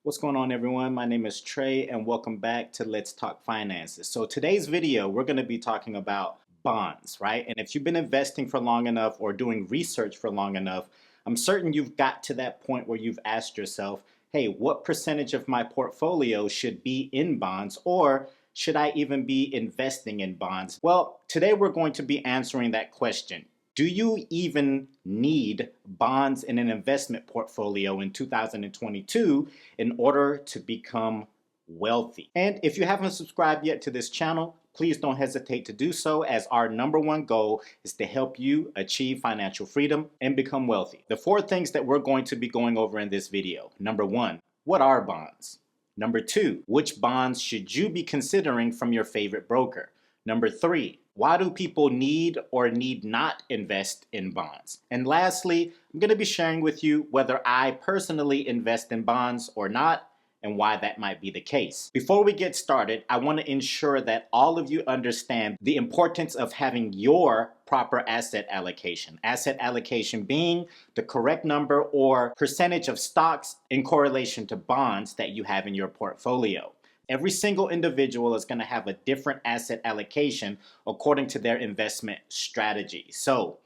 What's going on, everyone? My name is Trey and welcome back to Let's Talk Finances. So today's video, we're going to be talking about bonds, right? And if you've been investing for long enough or doing research for long enough, I'm certain you've got to that point where you've asked yourself, hey, what percentage of my portfolio should be in bonds, or should I even be investing in bonds? Well, today we're going to be answering that question. Do you even need bonds in an investment portfolio in 2022 in order to become wealthy? And if you haven't subscribed yet to this channel, please don't hesitate to do so, as our #1 goal is to help you achieve financial freedom and become wealthy. The 4 things that we're going to be going over in this video. #1, what are bonds? #2, which bonds should you be considering from your favorite broker? #3, why do people need or need not invest in bonds? And lastly, I'm going to be sharing with you whether I personally invest in bonds or not, and why that might be the case. Before we get started, I want to ensure that all of you understand the importance of having your proper asset allocation. Asset allocation being the correct number or percentage of stocks in correlation to bonds that you have in your portfolio. Every single individual is going to have a different asset allocation according to their investment strategy. So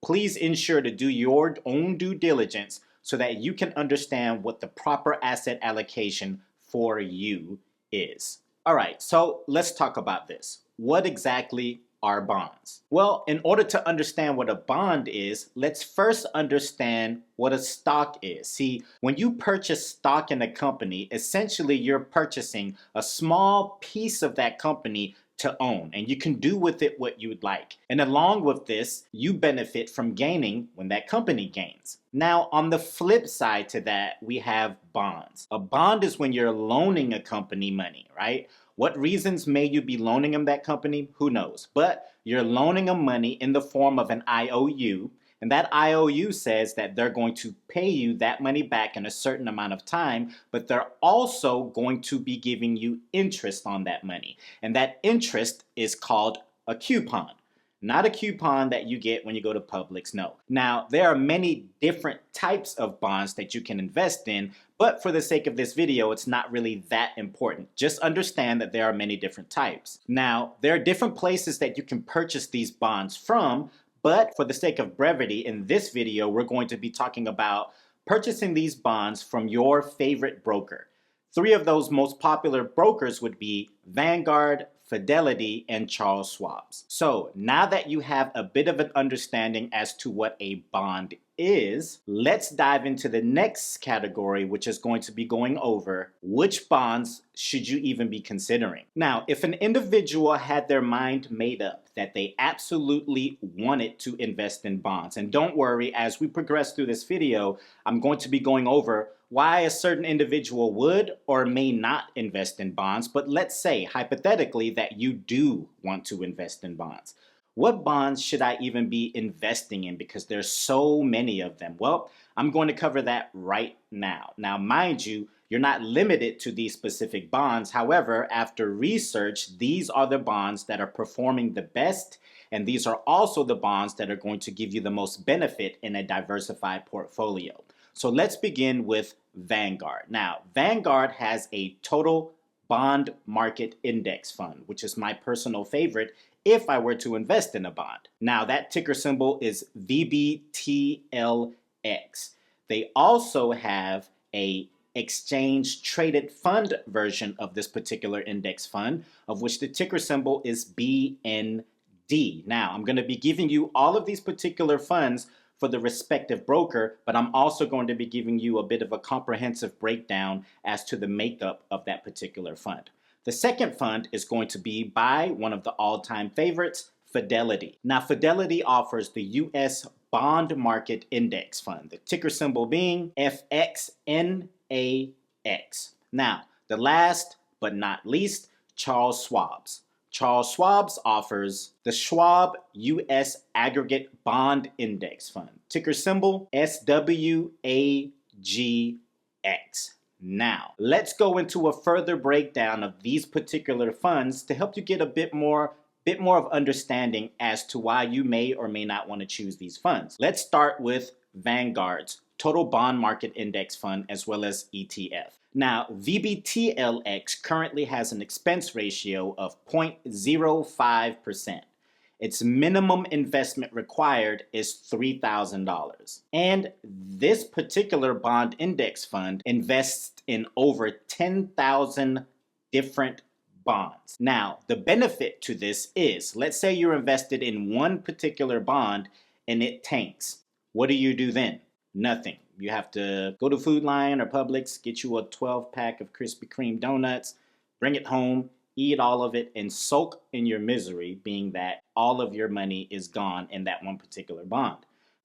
please ensure to do your own due diligence so that you can understand what the proper asset allocation for you is. All right, so let's talk about this. What exactly are bonds? Well, in order to understand what a bond is, let's first understand what a stock is. See, when you purchase stock in a company, essentially you're purchasing a small piece of that company to own, and you can do with it what you'd like. And along with this, you benefit from gaining when that company gains. Now, on the flip side to that, we have bonds. A bond is when you're loaning a company money, right? What reasons may you be loaning them that company? Who knows? But you're loaning them money in the form of an IOU, and that IOU says that they're going to pay you that money back in a certain amount of time, but they're also going to be giving you interest on that money. And that interest is called a coupon. Not a coupon that you get when you go to Publix, no. Now, there are many different types of bonds that you can invest in, but for the sake of this video, it's not really that important. Just understand that there are many different types. Now, there are different places that you can purchase these bonds from, but for the sake of brevity, in this video, we're going to be talking about purchasing these bonds from your favorite broker. 3 of those most popular brokers would be Vanguard, Fidelity, and Charles Schwab's. So now that you have a bit of an understanding as to what a bond is, let's dive into the next category, which is going to be going over which bonds should you even be considering. Now, if an individual had their mind made up that they absolutely wanted to invest in bonds, and don't worry, as we progress through this video, I'm going to be going over why a certain individual would or may not invest in bonds, but let's say hypothetically that you do want to invest in bonds. What bonds should I even be investing in, because there's so many of them? Well, I'm going to cover that right now. Now, mind you, you're not limited to these specific bonds. However, after research, these are the bonds that are performing the best, and these are also the bonds that are going to give you the most benefit in a diversified portfolio. So let's begin with Vanguard. Now, Vanguard has a total bond market index fund, which is my personal favorite if I were to invest in a bond. Now, that ticker symbol is VBTLX. They also have a exchange traded fund version of this particular index fund, of which the ticker symbol is BND. Now, I'm going to be giving you all of these particular funds for the respective broker, but I'm also going to be giving you a bit of a comprehensive breakdown as to the makeup of that particular fund. The second fund is going to be by one of the all-time favorites, Fidelity. Now, Fidelity offers the U.S. Bond Market Index Fund, the ticker symbol being FXNAX. Now, the last but not least, Charles Schwab's. Charles Schwab's offers the Schwab U.S. Aggregate Bond Index Fund, ticker symbol SWAGX. Now, let's go into a further breakdown of these particular funds to help you get a bit more of understanding as to why you may or may not want to choose these funds. Let's start with Vanguard's Total Bond Market Index Fund as well as ETF. Now, VBTLX currently has an expense ratio of 0.05%. Its minimum investment required is $3,000. And this particular bond index fund invests in over 10,000 different bonds. Now, the benefit to this is, let's say you're invested in one particular bond and it tanks. What do you do then? Nothing. You have to go to Food Lion or Publix, get you a 12-pack of Krispy Kreme donuts, bring it home, eat all of it, and soak in your misery, being that all of your money is gone in that one particular bond.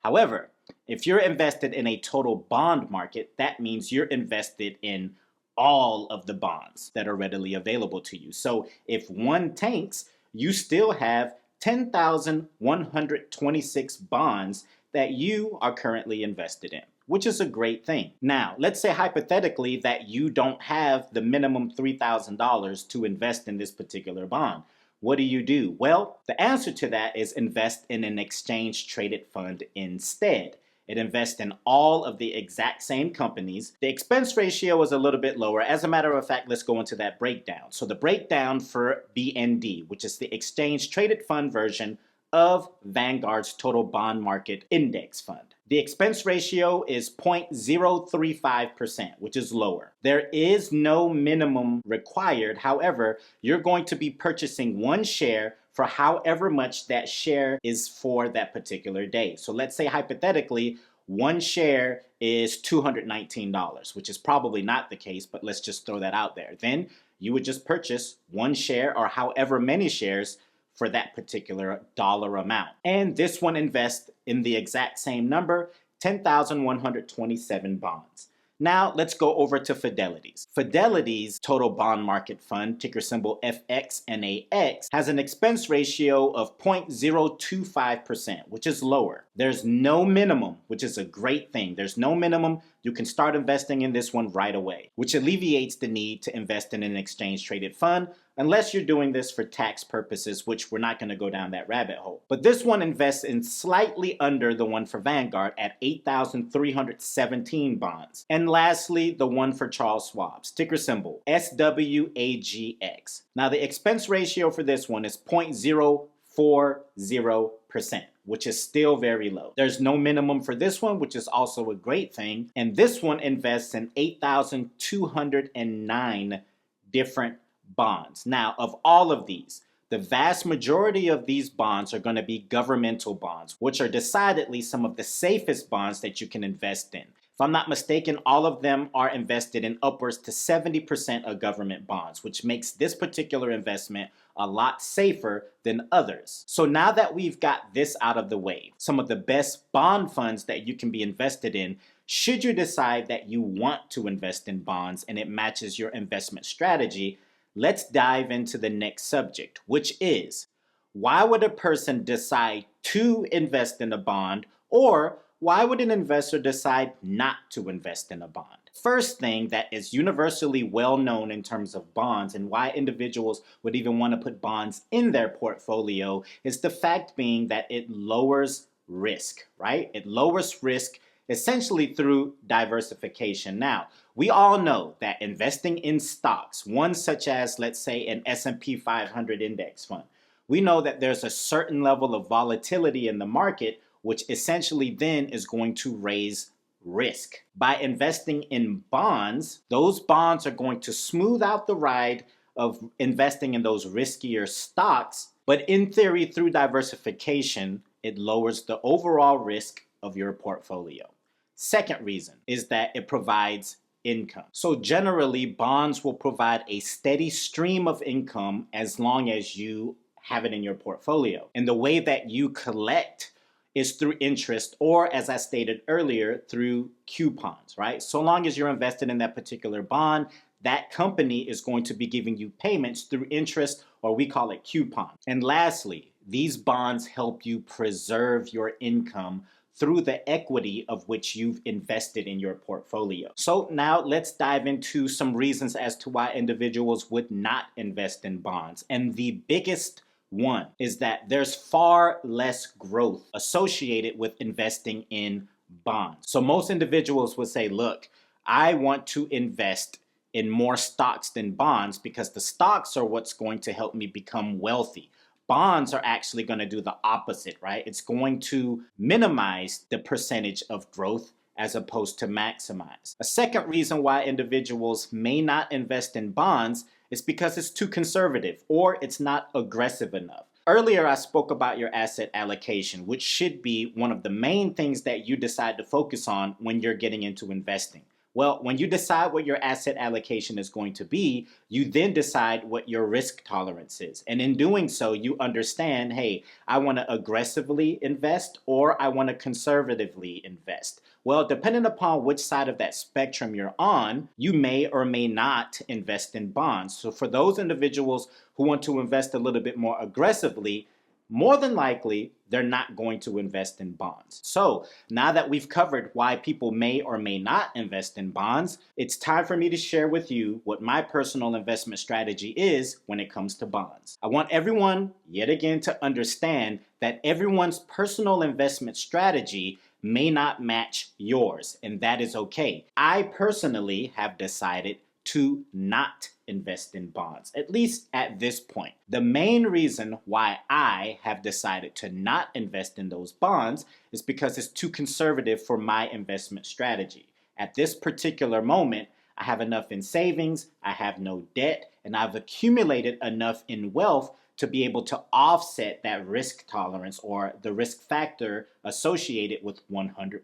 However, if you're invested in a total bond market, that means you're invested in all of the bonds that are readily available to you. So if one tanks, you still have 10,126 bonds that you are currently invested in, which is a great thing. Now, let's say hypothetically that you don't have the minimum $3,000 to invest in this particular bond. What do? Well, the answer to that is invest in an exchange traded fund instead. It invests in all of the exact same companies. The expense ratio is a little bit lower. As a matter of fact, let's go into that breakdown. So the breakdown for BND, which is the exchange traded fund version of Vanguard's total bond market index fund. The expense ratio is 0.035%, which is lower. There is no minimum required. However, you're going to be purchasing one share for however much that share is for that particular day. So let's say hypothetically, one share is $219, which is probably not the case, but let's just throw that out there. Then you would just purchase one share or however many shares for that particular dollar amount. And this one invests in the exact same number, 10,127 bonds. Now let's go over to Fidelity's. Fidelity's total bond market fund, ticker symbol FXNAX, has an expense ratio of 0.025%, which is lower. There's no minimum, which is a great thing. There's no minimum. You can start investing in this one right away, which alleviates the need to invest in an exchange traded fund unless you're doing this for tax purposes, which we're not going to go down that rabbit hole. But this one invests in slightly under the one for Vanguard at 8,317 bonds. And lastly, the one for Charles Schwab's, ticker symbol SWAGX. Now the expense ratio for this one is 0.040%, which is still very low. There's no minimum for this one, which is also a great thing. And this one invests in 8,209 different bonds. Now, of all of these, the vast majority of these bonds are going to be governmental bonds, which are decidedly some of the safest bonds that you can invest in. If I'm not mistaken, all of them are invested in upwards to 70% of government bonds, which makes this particular investment a lot safer than others. So now that we've got this out of the way, some of the best bond funds that you can be invested in, should you decide that you want to invest in bonds and it matches your investment strategy, let's dive into the next subject, which is, why would a person decide to invest in a bond, or why would an investor decide not to invest in a bond? First thing that is universally well known in terms of bonds and why individuals would even want to put bonds in their portfolio is the fact being that it lowers risk, right? It lowers risk essentially through diversification. Now, we all know that investing in stocks, one such as, let's say, an S&P 500 index fund, we know that there's a certain level of volatility in the market, which essentially then is going to raise risk. By investing in bonds, those bonds are going to smooth out the ride of investing in those riskier stocks, but in theory, through diversification, it lowers the overall risk of your portfolio. Second reason is that it provides income. So generally, bonds will provide a steady stream of income as long as you have it in your portfolio. And the way that you collect is through interest, or as I stated earlier, through coupons, right? So long as you're invested in that particular bond, that company is going to be giving you payments through interest, or we call it coupon. And lastly, these bonds help you preserve your income through the equity of which you've invested in your portfolio. So now let's dive into some reasons as to why individuals would not invest in bonds. And the biggest one is that there's far less growth associated with investing in bonds. So most individuals would say, look, I want to invest in more stocks than bonds because the stocks are what's going to help me become wealthy. Bonds are actually going to do the opposite, right? It's going to minimize the percentage of growth as opposed to maximize. A second reason why individuals may not invest in bonds is because it's too conservative or it's not aggressive enough. Earlier, I spoke about your asset allocation, which should be one of the main things that you decide to focus on when you're getting into investing. Well, when you decide what your asset allocation is going to be, you then decide what your risk tolerance is. And in doing so, you understand, hey, I want to aggressively invest or I want to conservatively invest. Well, depending upon which side of that spectrum you're on, you may or may not invest in bonds. So for those individuals who want to invest a little bit more aggressively, more than likely, they're not going to invest in bonds. So now that we've covered why people may or may not invest in bonds, it's time for me to share with you what my personal investment strategy is when it comes to bonds. I want everyone, yet again, to understand that everyone's personal investment strategy may not match yours, and that is okay. I personally have decided to not invest in bonds, at least at this point. The main reason why I have decided to not invest in those bonds is because it's too conservative for my investment strategy. At this particular moment, I have enough in savings, I have no debt, and I've accumulated enough in wealth to be able to offset that risk tolerance or the risk factor associated with 100%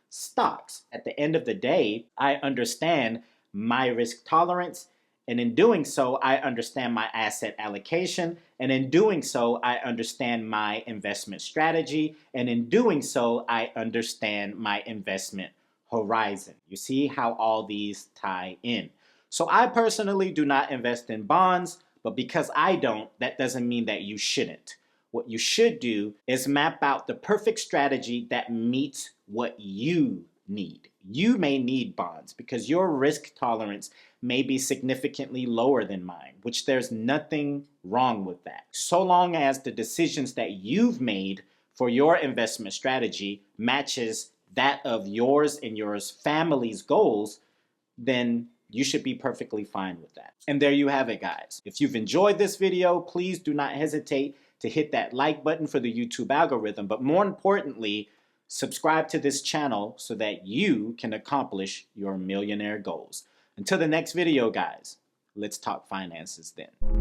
stocks. At the end of the day, I understand my risk tolerance, and in doing so, I understand my asset allocation, and in doing so, I understand my investment strategy, and in doing so, I understand my investment horizon. You see how all these tie in. So I personally do not invest in bonds, but because I don't, that doesn't mean that you shouldn't. What you should do is map out the perfect strategy that meets what you need. You may need bonds because your risk tolerance may be significantly lower than mine, which there's nothing wrong with that. So long as the decisions that you've made for your investment strategy matches that of yours and your family's goals, then you should be perfectly fine with that. And there you have it, guys. If you've enjoyed this video, please do not hesitate to hit that like button for the YouTube algorithm, but more importantly, subscribe to this channel so that you can accomplish your millionaire goals. Until the next video, guys, let's talk finances then.